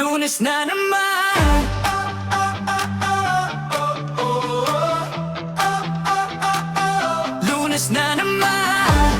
Lunes na naman. Lunes na naman.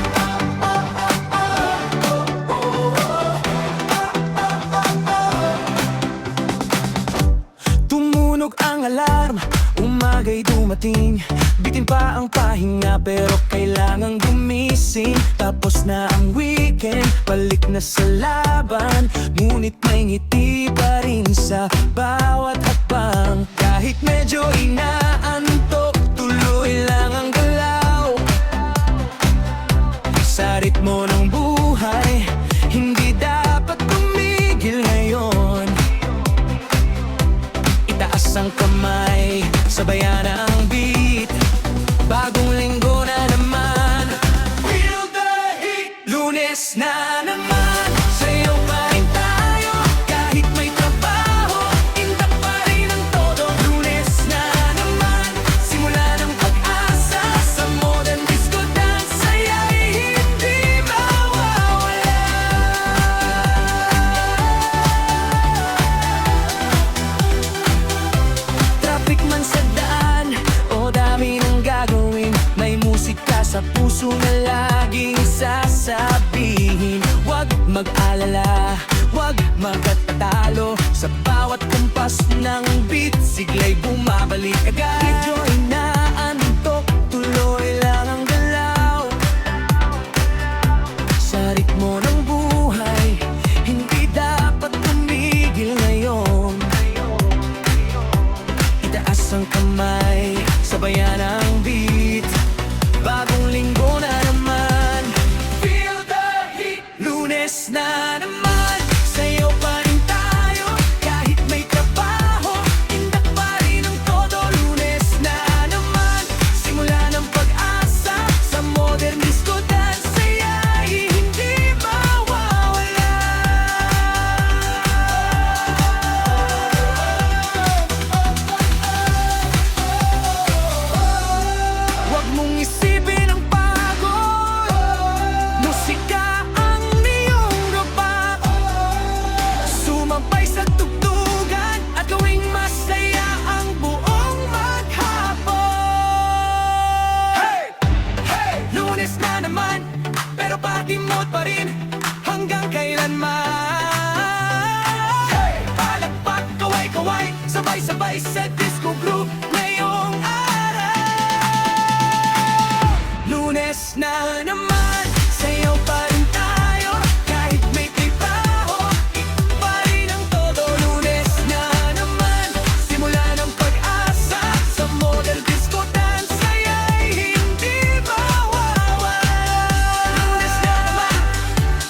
Tumunog ang alarm, umaga'y dumating. Bitin pa ang pahinga pero kailangang gumising. Tapos na ang weekend, balik na sa laban. Ngunit may ngiti pa rin sa bawat hakbang. Kahit medyo inaantok, tuloy lang ang galaw. Sa ritmo ng buhay, hindi dapat tumigil ngayon. Itaas ang kamay, sabayan ang beat. Bagong linggo na naman. Feel the heat. Lunes na naman. Sayaw pa rin tayo kahit may trabaho. Intak pa rin ang todo. Lunes na naman. Simula ng pag-asa sa modern disco dance. Saya'y hindi mawawala. Traffic man sa daan o dami ng gagawin, may musika sa puso na laging sasabihin. Huwag mag-alala, huwag magkatalo. Sa bawat kumpas ng beat, sigla'y bumabalik agad. Medyo inaantok, tuloy lang ang galaw. Sa ritmo ng buhay, hindi dapat tumigil ngayon. Itaas ang kamay, sabayan ang beat. Bagong linggo na naman. Feel the heat. Lunes na naman. Sayaw pa rin tayo kahit may trabaho. Indak pa rin ang todo. Lunes na naman. Simula ng pag-asa sa modern disco dance. Saya'y hindi mawawala. Huwag mong isipin ang pagod. Musika ang iyong gapak. Sumabay sa tugtugan at gawing masaya ang buong maghapon. Hey! Hey! Lunes na naman, pero pakimot pa rin hanggang kailanman. Hey! Palakpak, kaway-kaway, sabay-sabay sa disco groove ngayong araw. Lunes na naman, sayaw pa rin tayo kahit may trabaho. Pa rin ang todo. Lunes na naman, simula ng pag-asa sa modern disco dance. Saya'y hindi mawawala. Lunes na naman,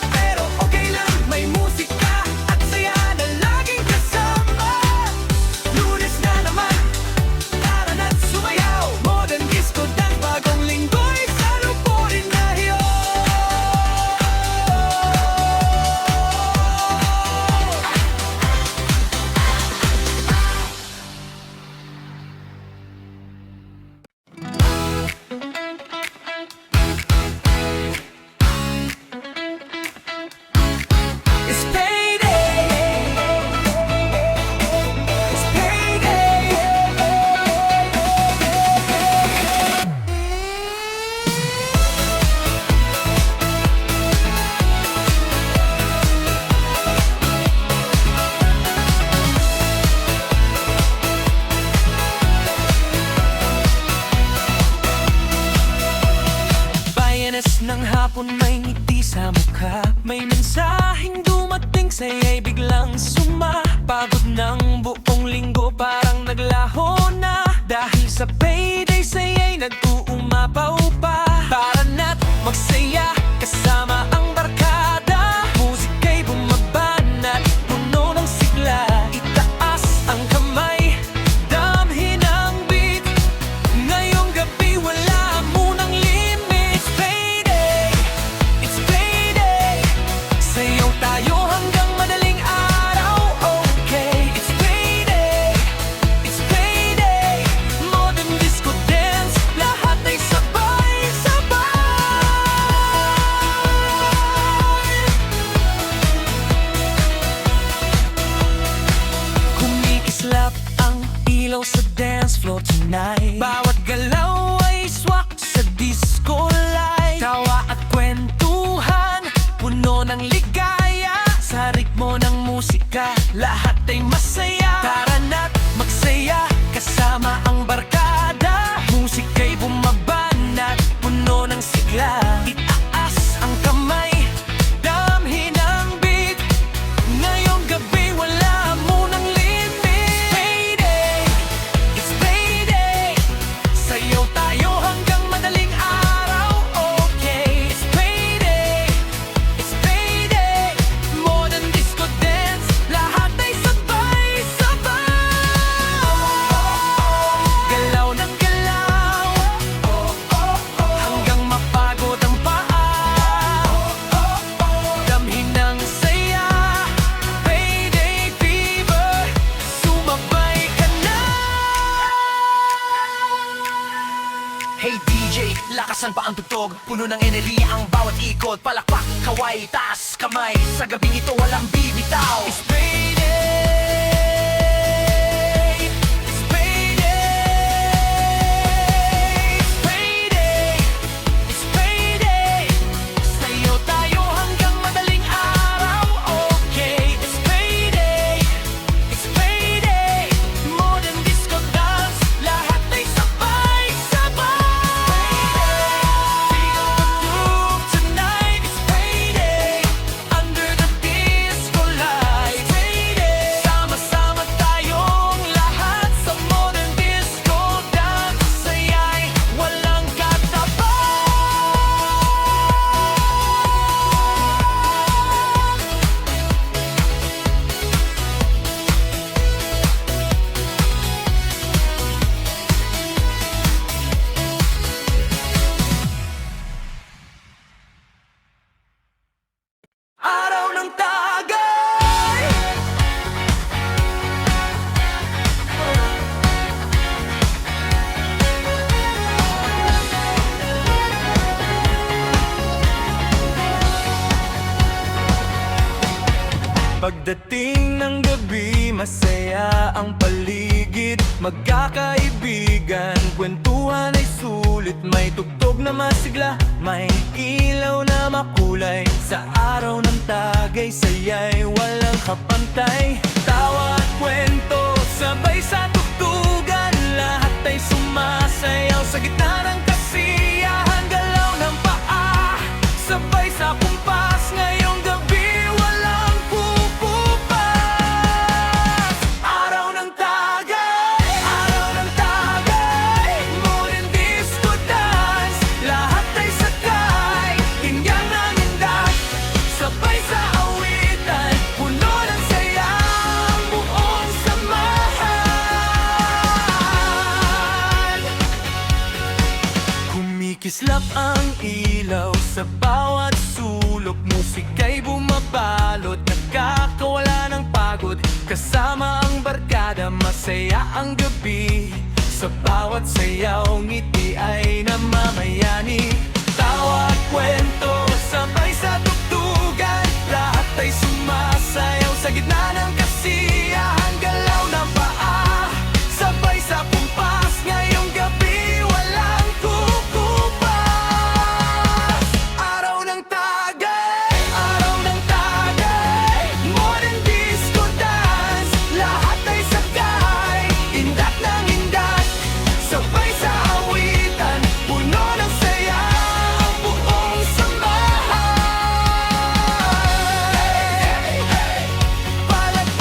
pero okay lang, may musika at saya na laging kasama. Lunes na naman, tara na't sumayaw. Modern disco dance, bagong linggo'y saluburin na yun. It's payday. It's payday. Bayanes ng hapon, may ngiti sa mukha. May mensaheng dumating, saya'y biglang suma. Pagod ng buong linggo, parang naglaho na. Dahil sa payday, saya'y nag-uumapaw pa. Tara na't magsaya, kasama ang barkada. Musika'y bumabanat, puno ng sigla. Itaas ang kamay, damhin ang beat. Ngayong gabi wala munang limit. It's payday, sayaw tayo hanggang madaling araw. Okay, it's payday, modern disco dance. Lahat musika, lahat ay masaya. Tara na't magsaya, kasama ang barkada. Musika'y bumabanat, puno ng sigla. Itaas ang kamay, damhin ang beat. Ngayong gabi wala munang limit. Payday, it's payday. Sayaw tayo hanggang madaling araw. Okay, it's payday, it's payday. More than disco dance, lahat ay sabay-sabay. Galaw ng galaw, hanggang mapagod ang paa. Damhin ng saya, payday fever, sumabay ka na. Hey DJ, lakasan pa ang tugtog. Puno ng enerhiya ang bawat ikot. Palakpak, kaway, taas, kamay. Sa gabing ito walang bibitaw. It's payday, it's payday, it's payday, it's payday. Sayaw tayo hanggang madaling araw. Okay, it's payday, it's payday. More than disco dance, lahat ay sabay-sabay. Feel the groove tonight, it's payday. Under the disco lights, payday. Sama-sama tayong lahat sa modern disco dance. Saya'y walang katapat. Araw ng tagay. Pagdating ng gabi, masaya ang paligid. Magkakaibigan, kwentuhan ay sulit. May tugtog na masigla, may ilaw na makulay. Sa araw ng tagay, saya'y walang kapantay. Tawa at kwento, sabay sa tugtugan. Lahat ay sumasayaw sa gitna ng kasiyahan. Galaw ng paa, sabay sa kumpas. Ngayong gabi, walang pupupas. Araw ng tagay, araw ng tagay. Modern disco dance, lahat ay sakay. Hingyang ng indak, sabay sa awitan. Puno ng saya ang buong samahan. Kumikislap ang ilaw sa bawat sulok. Musika'y bumabalot, nagkakawala ng pagod. Kasama ang barkada, masaya ang gabi. Sa bawat sayaw, ngiti ay namamayani. Tawa at kwento, sabay sa tugtugan. Lahat ay sumasayaw sa gitna ng kasiyahan. Galaw ng paa, sabay sa kumpas. Ngayong gabi, walang kukupas. Araw ng tagay, araw ng tagay. Modern disco dance, lahat ay sakay. Indak ng indak, sabay sa awitan. Puno ng saya ang buong samahan. Palakpak,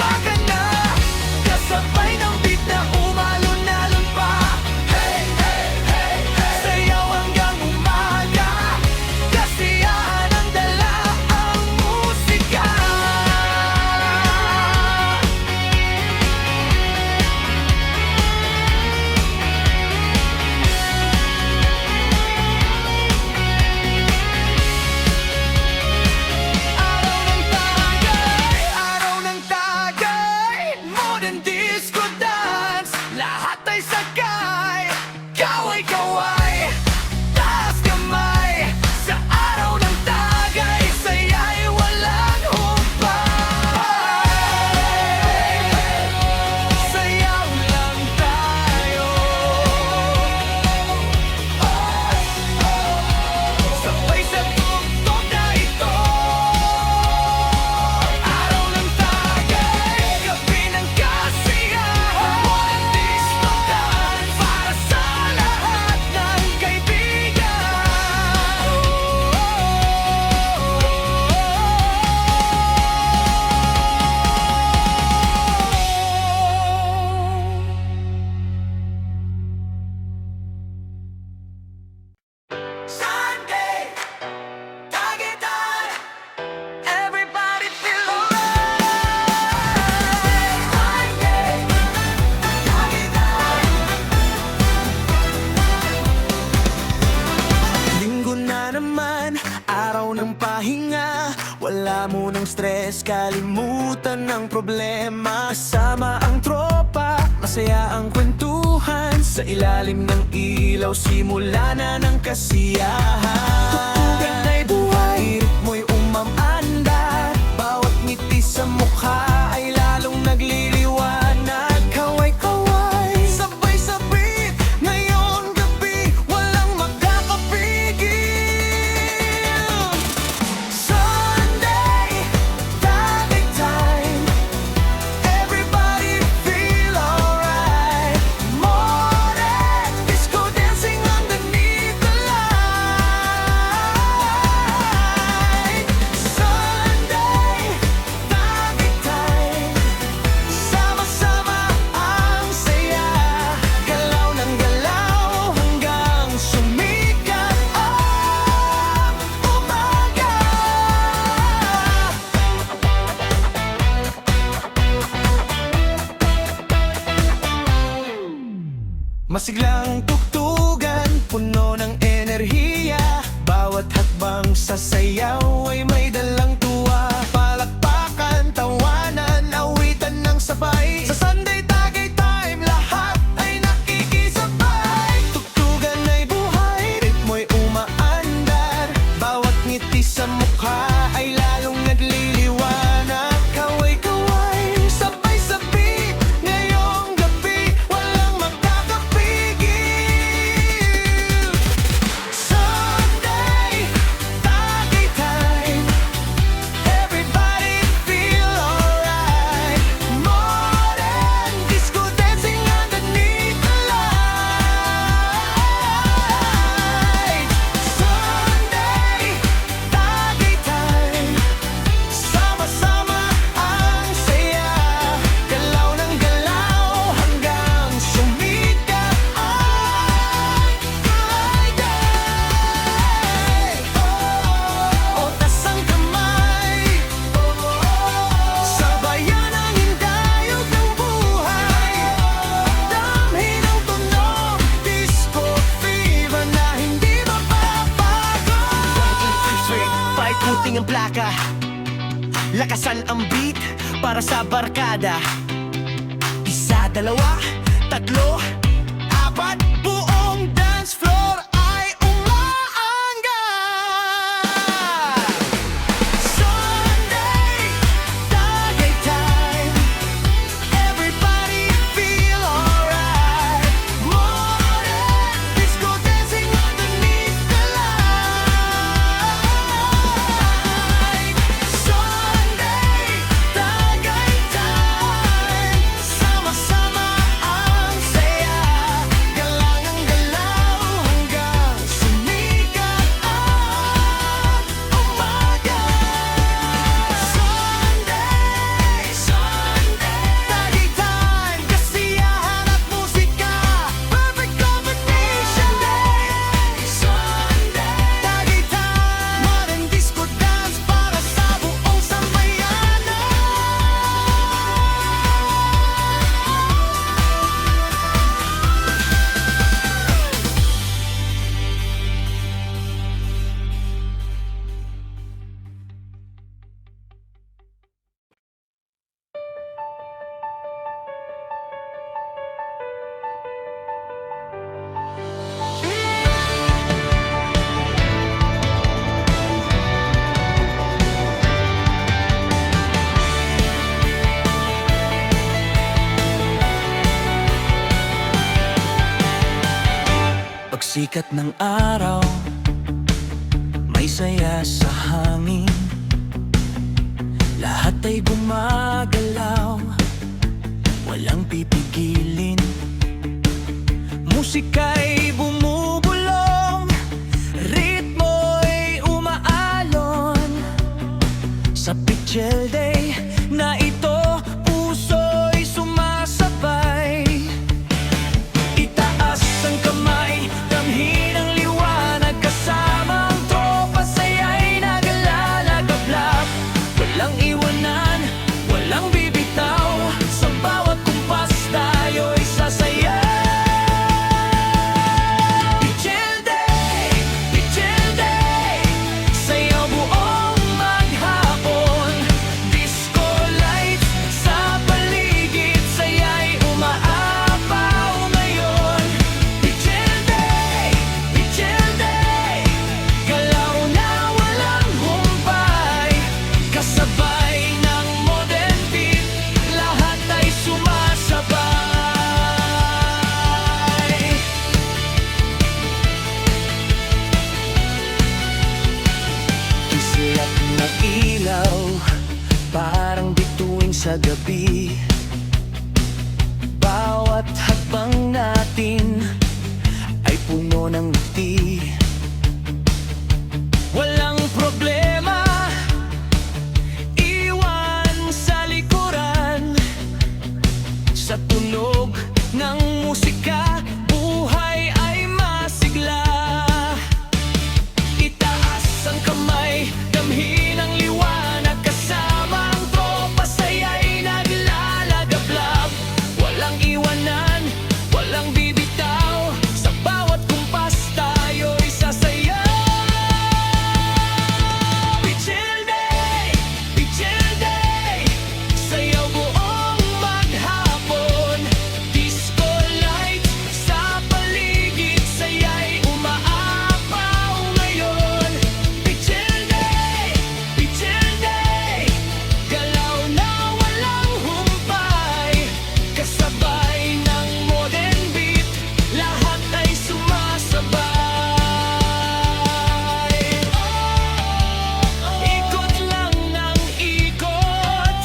Lunes, kalimutan ng problema. Kasama ang tropa, masaya ang kwentuhan. Sa ilalim ng ilaw, simula na ng kasiyahan. Tutugan ay buhay, ritmo'y umamandar. Bawat ngiti sa mukha ay lalong nagliliwanag. Kaway-kaway, sabay sa beat, ngayon gabi, walang makakapigil. Sunday, Tagay time, everybody feel alright. Modern disco dancing underneath the light. Sunday, Tagay time, sama-sama ang saya. Galaw ng galaw hanggang sumikat ang umaga. Masiglang tugtugan, puno ng enerhiya. Bawat hakbang sa sayaw ay may dalang tuwa. Palakpakan, tawanan, awitan ng sabay. Sa Sunday Tagay time, lahat ay nakikisabay. Tugtugan ay buhay, ritmo'y umaandar. Bawat ngiti sa mukha ay lalong nagliliwanag. Kaway-kaway, sabay sa beat, ngayong gabi, walang makakapigil. Sunday, Tagay time, everybody feel alright. Modern disco dancing underneath the light. Sunday, Tagay time, sama-sama ang saya. Galaw ng galaw hanggang sumikat ang Friday. O tasang kamay, sabayan ang hindayog ng buhay. Damhin ang tunog, disco fever na hindi mapapago. Paikuting ang plaka, lakasan ang beat para sa barkada. Isa, dalawa, tatlo, apat, buong dance floor ay umaangat. Sunday, Tagay time, everybody feel alright. Modern disco dancing underneath the light. Sunday, Tagay time, sama-sama ang saya. Galang ang galaw hanggang sumikat ang umaga. Sunday, Tagay time, kasiyahan at musika, perfect combination. Tagay time, modern disco dance para sa buong sambayanan. Pagsikat ng araw, may saya sa hangin. Lahat ay gumagalaw, walang pipigilin. Musika'y bumubulong, ritmo'y umaalon. Sa Pichel Day na ito, puso'y sumasabay. Itaas ang kamay, damhin ang liwanag. Kasama ang tropa, saya'y nagalalagablap. Walang iwanan, walang bibitaw. Sa bawat kumpas tayo'y sasaya. sa gabi. Bawat hakbang natin ay puno ng ngiti. Walang problema, iwan sa likuran. Sa tunog ng musika, buhay ay masigla. Itaas ang kamay, damhin ang liwanag. Kasama ang tropa, saya'y naglalagablab. Walang iwanan, walang bibitaw. Sa bawat kumpas tayo'y sasayaw. Pichil day, sayaw buong maghapon. Disco lights sa paligid, saya'y umaapaw ngayon. Pichil day, galaw na walang humpay. Kasabay ng modern beat, lahat ay sumasabay. Ikot lang ng ikot,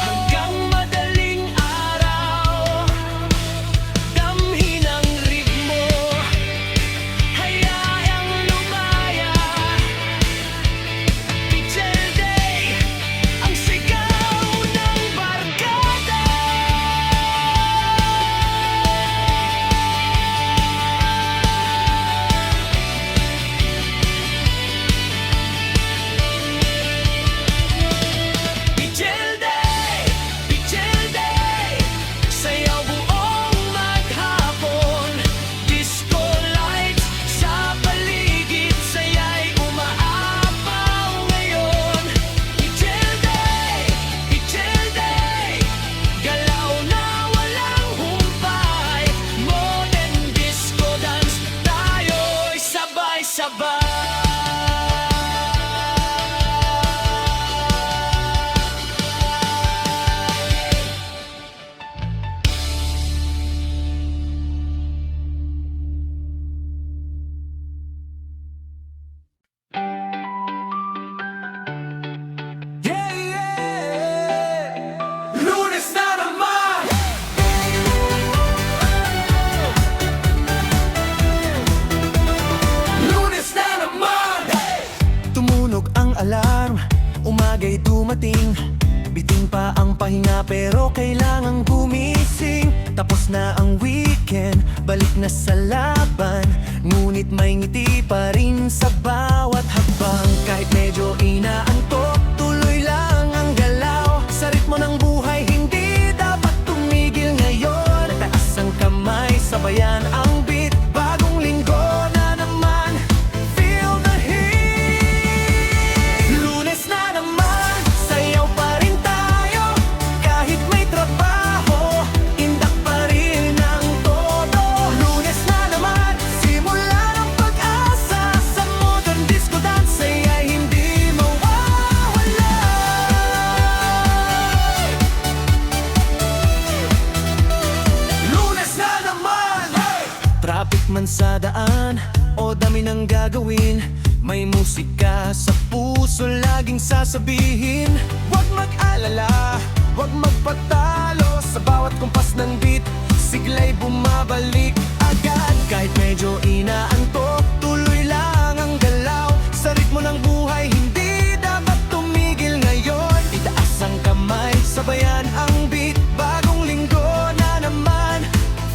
hanggang madaling araw. Damhin ang ritmo, hayaang lumaya. Pichil day, ang sigaw ng barkada. Pichil day, sayaw buong maghapon. Disco lights sa paligid, saya'y umaapaw ngayon. Pichil day, galaw na walang humpay. Modern disco dance, tayo'y sabay-sabay. Lunes na naman! Lunes na naman! Tumunog ang alarm, umaga'y dumating. Biting pa ang pahinga pero kailangang gumising. Tapos na ang weekend, balik na sa laban. Ngunit may ngiti pa rin sa bawat hakbang. Kahit medyo inaantok, tuloy lang ang galaw. Sa ritmo ng buhay, hindi dapat tumigil ngayon. Taas ang kamay, sabayan ang beat. Bagong linggo na naman, feel the heat. Lunes na naman, sayaw pa rin tayo. Kahit may trabaho, indak pa rin ang todo. Lunes na naman, simula ng pag-asa. Sa modern disco dance, ay hindi mawawala. Lunes na naman! Traffic man sa daan o dami ng gagawin, may musika sa puso laging sasabihin. Huwag mag-alala, huwag magpatalo. Sa bawat kumpas ng beat, sigla'y bumabalik agad. Kahit medyo inaantok, tuloy lang ang galaw. Sa ritmo ng buhay, hindi dapat tumigil ngayon. Itaas ang kamay, sabayan ang beat. Bagong linggo na naman,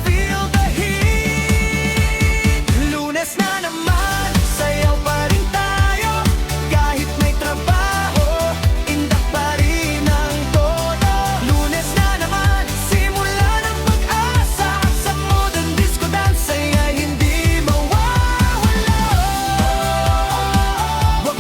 feel the heat. Lunes na naman, sayaw pa rin tayo. Kahit may trabaho, indak pa rin ang todo. Lunes na naman, simula ng pag-asa. Sa modern disco dance, ay hindi mawawala. Huwag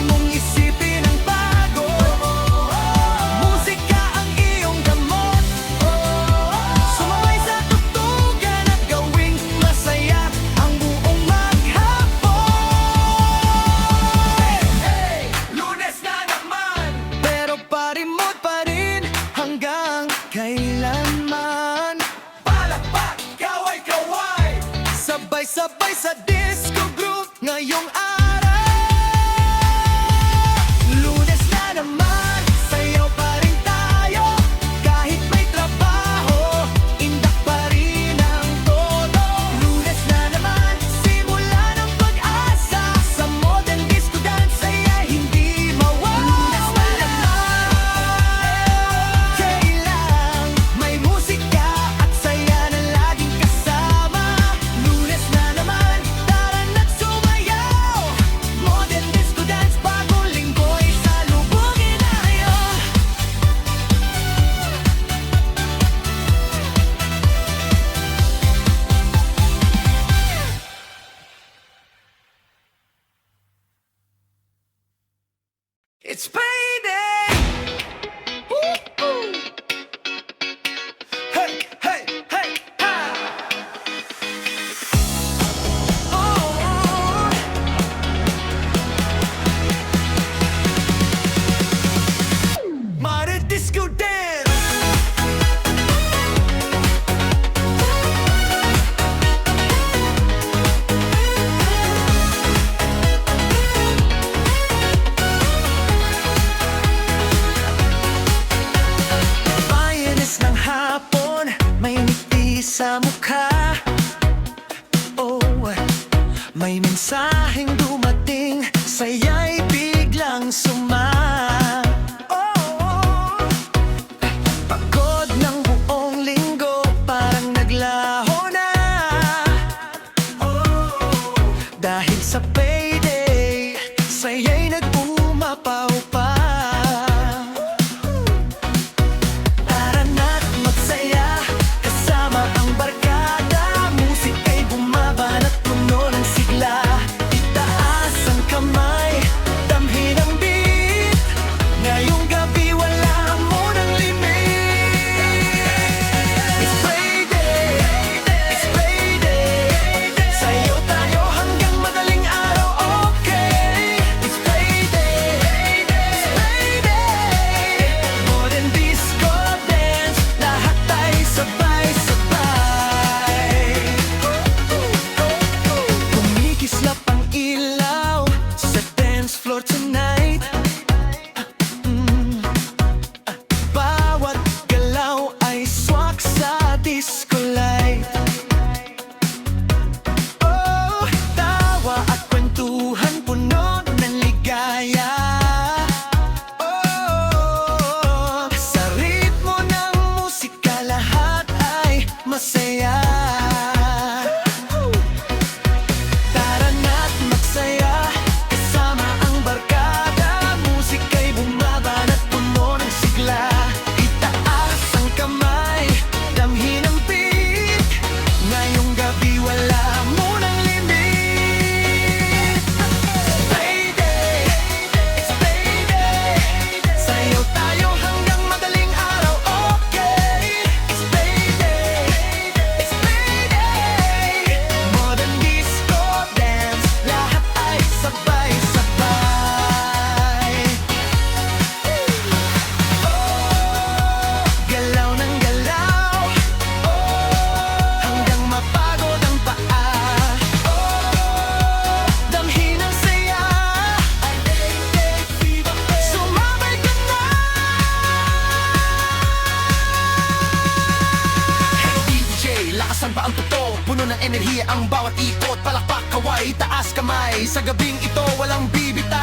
iba ang totoo, puno ng enerhiya ang bawat ikot. Palakpak, kaway, taas kamay, sa gabing ito walang bibitaw.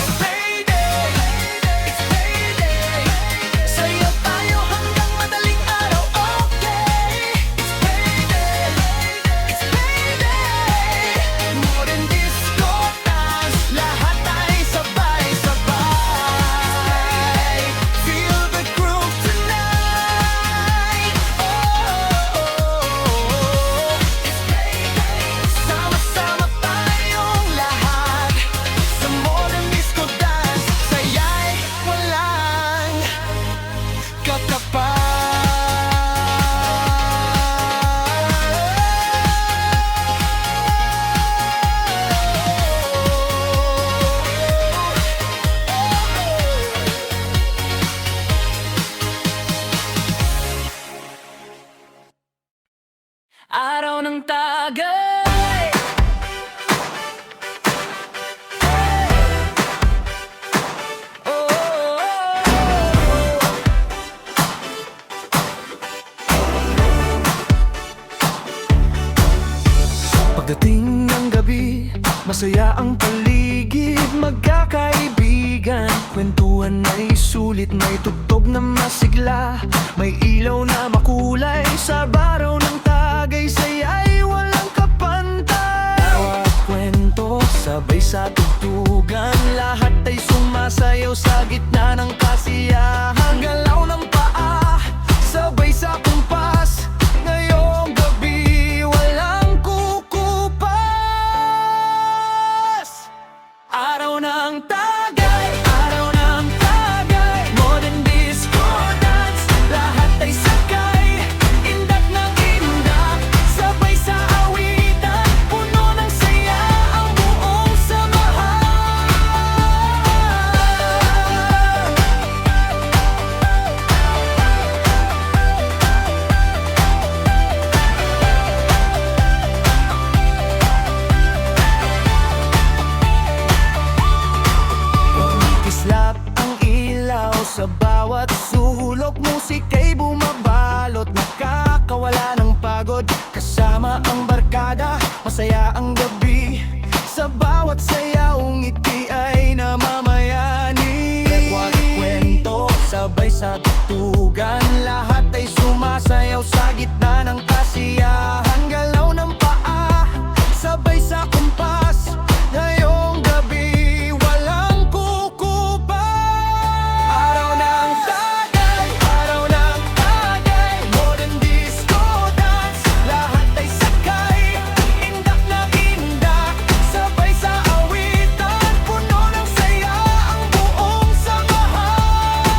It's payday, it's payday. Sayaw tayo hanggang madaling araw, okay. It's payday, it's payday. Modern disco dance, lahat ay sabay-sabay. Feel the groove tonight. It's payday. Sama-sama tayong lahat sa modern disco dance. Saya'y walang katapat. Araw ng tagay. Pagdating ng gabi, masaya ang paligid. Magkakaibigan, kwentuhan ay sulit. May tugtog na masigla, may ilaw na makulay. Sa baraw ng tagay, saya'y walang kapantay. Bawat kwento, sabay sa tugtugan. Lahat ay sumasayaw sa gitna ng kasiyahan. Galaw ng paa, sabay sa kumpas. Ngayong gabi, walang kukupas. Araw ng tagay, araw ng tagay. Modern disco dance, lahat ay sakay. Indak ng indak, sabay sa awitan. Puno ng saya ang buong samahan. Kislap ang ilaw sa bawat sulok. Musika'y bumabalot, nakakawala ng pagod. Kasama ang barkada, masaya ang gabi. Sa bawat sayaw, ngiti ay namamayani. Bawat kwento, sabay sa tutugan. Lahat ay sumasayaw sa gitna ng kasiyahan. Galaw ng paa, sabay sa kumpas. Ngayong gabi, walang kukupas. Araw ng tagay, araw ng tagay. Modern disco dance, lahat ay sakay. Indak na indak, sabay sa awitan. Puno ng saya ang buong samahan.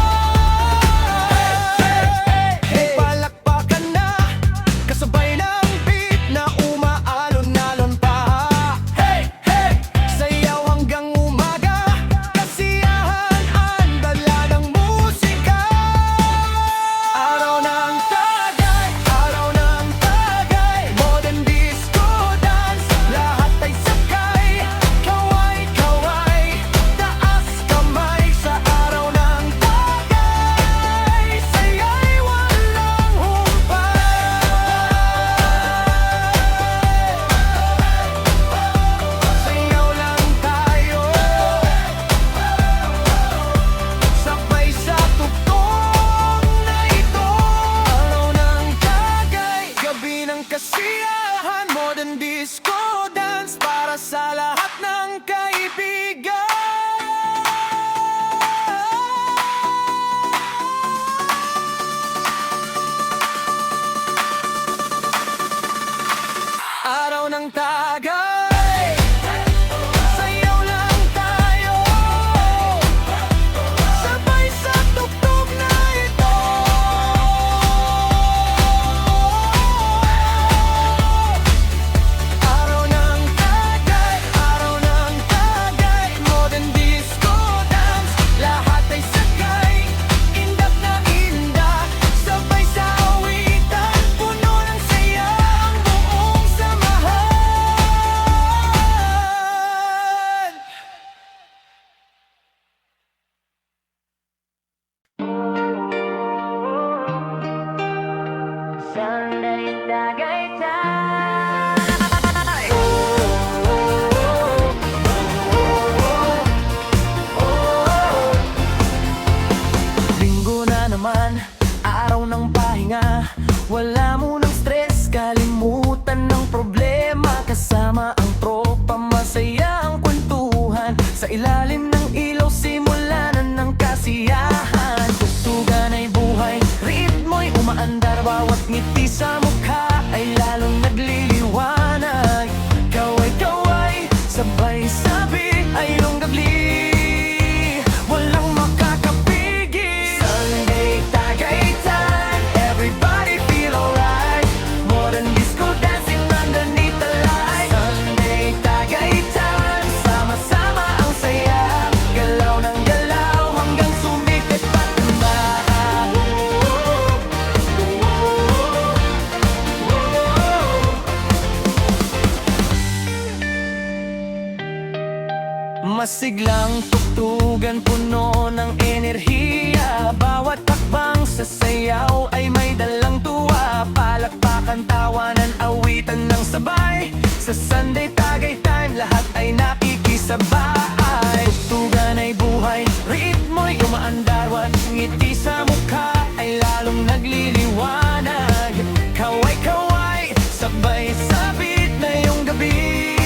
Siglang tugtugan puno ng enerhiya. Bawat takbang sa sayaw ay may dalang tuwa. Palakpakan, tawanan, awitan ng sabay. Sa Sunday Tagaytime, lahat ay nakikisabay. Tugtugan ay buhay, ritmo'y umaandar. Ngiti sa mukha ay lalong nagliliwanag. Kaway-kaway, sabay sabit na yung gabi.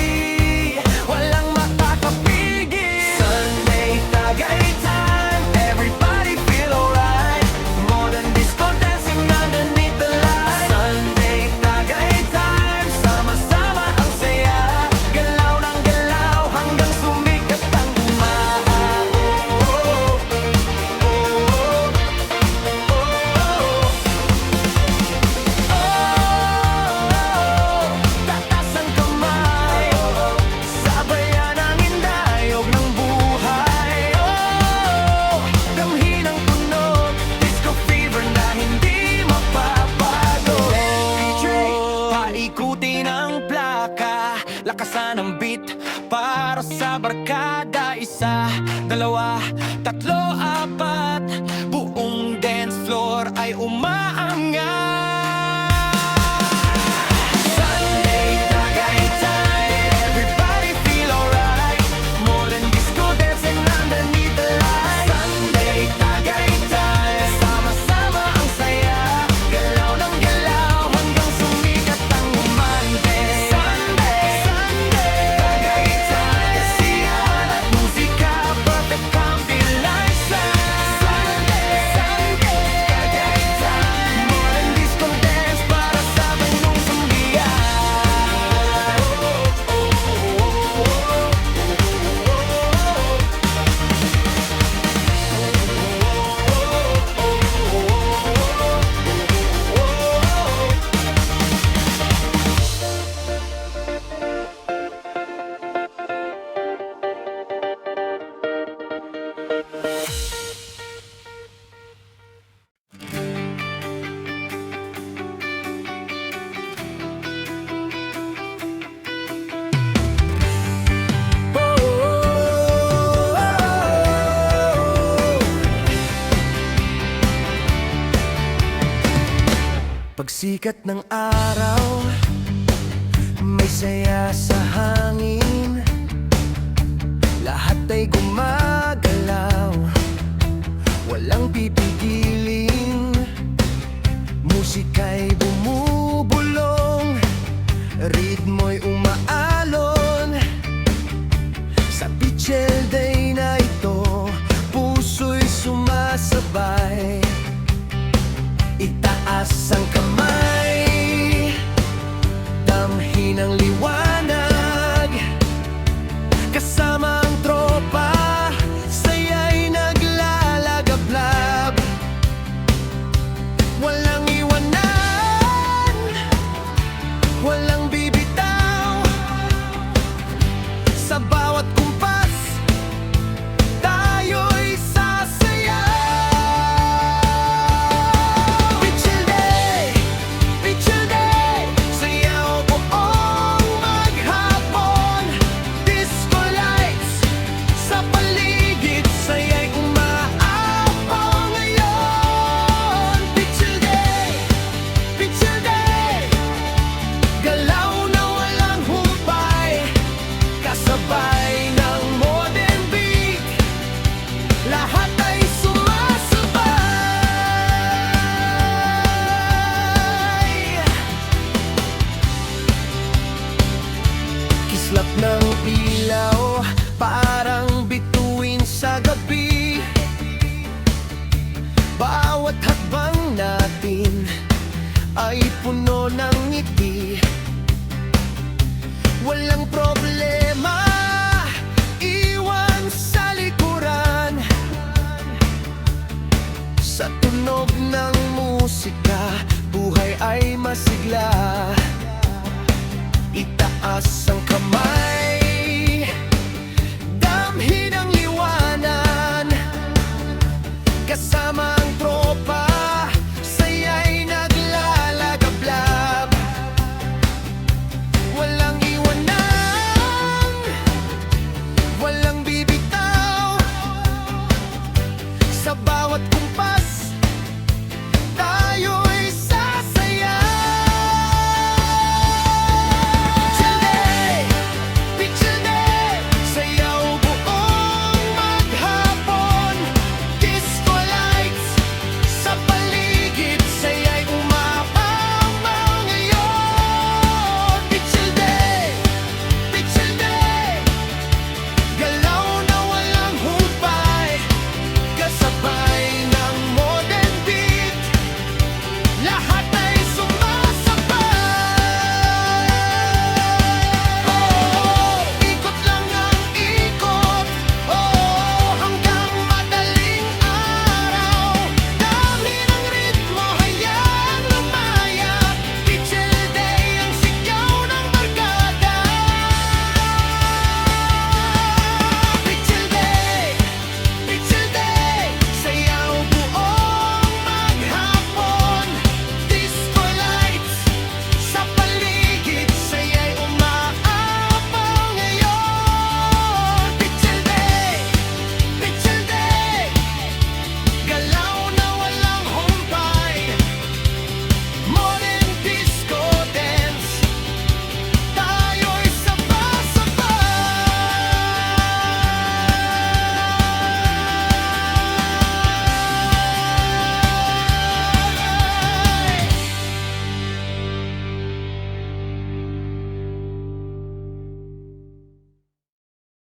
Walang makakapigil. Sunday Tagaytime, everybody feel alright. Modern disco dancing underneath the light. Sunday Tagaytime, sama-sama ang saya. Galaw ng galaw hanggang sumikat ang umahaw. Tatas ang kamay, sabayan ang indayog ng buhay. Damhin ang tunog, disco fever na hindi mapapago. DJ, paikutin ang plaka, lakasan ang beat para sa barkada. Isa, dalawa, tatlo, apat, buong dance floor ay umaangat. Sunday Tagaytime, everybody feel alright. Modern disco dancing underneath the light. Sunday Tagaytime, sama-sama ang saya. Galaw ng galaw hanggang sumikat ang umante. Sunday Tagaytime, kasiyahan at musika, perfect combination. Sunday Tagaytime, modern disco dance para sa bagong sumbiyan. Pagsikat ng araw, may saya sa hangin. Lahat ay gumagalaw, walang pipigilin. Musika'y bumubulong, ritmo'y umaalon. Sa Pichel Day na ito, puso'y sumasabay. Itaas ang kamay, damhin ang liwanag. Kasama ang tropa, saya'y naglalagablab. Walang iwanan, walang bibitaw. Sa bawat kumpas, tayo'y sasayaw. Pichel Day, sayaw buong maghapon. Disco lights sa paligid, saya'y umaapaw ngayon. Pichel Day, galaw na walang humpay. Kasabay ng modern beat, lahat ay sumasabay. Kislap ng ilaw, parang bituin sa gabi. Bawat hakbang natin ay puno ng ngiti. Walang